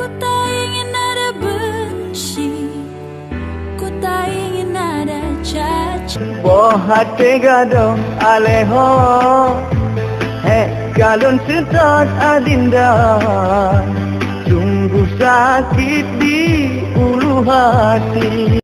Ku tak ingin ada benci, ku tak ingin ada caci. Boh hati gadong aleho, galon sedot adinda. Sungguh sakit di ulu hati.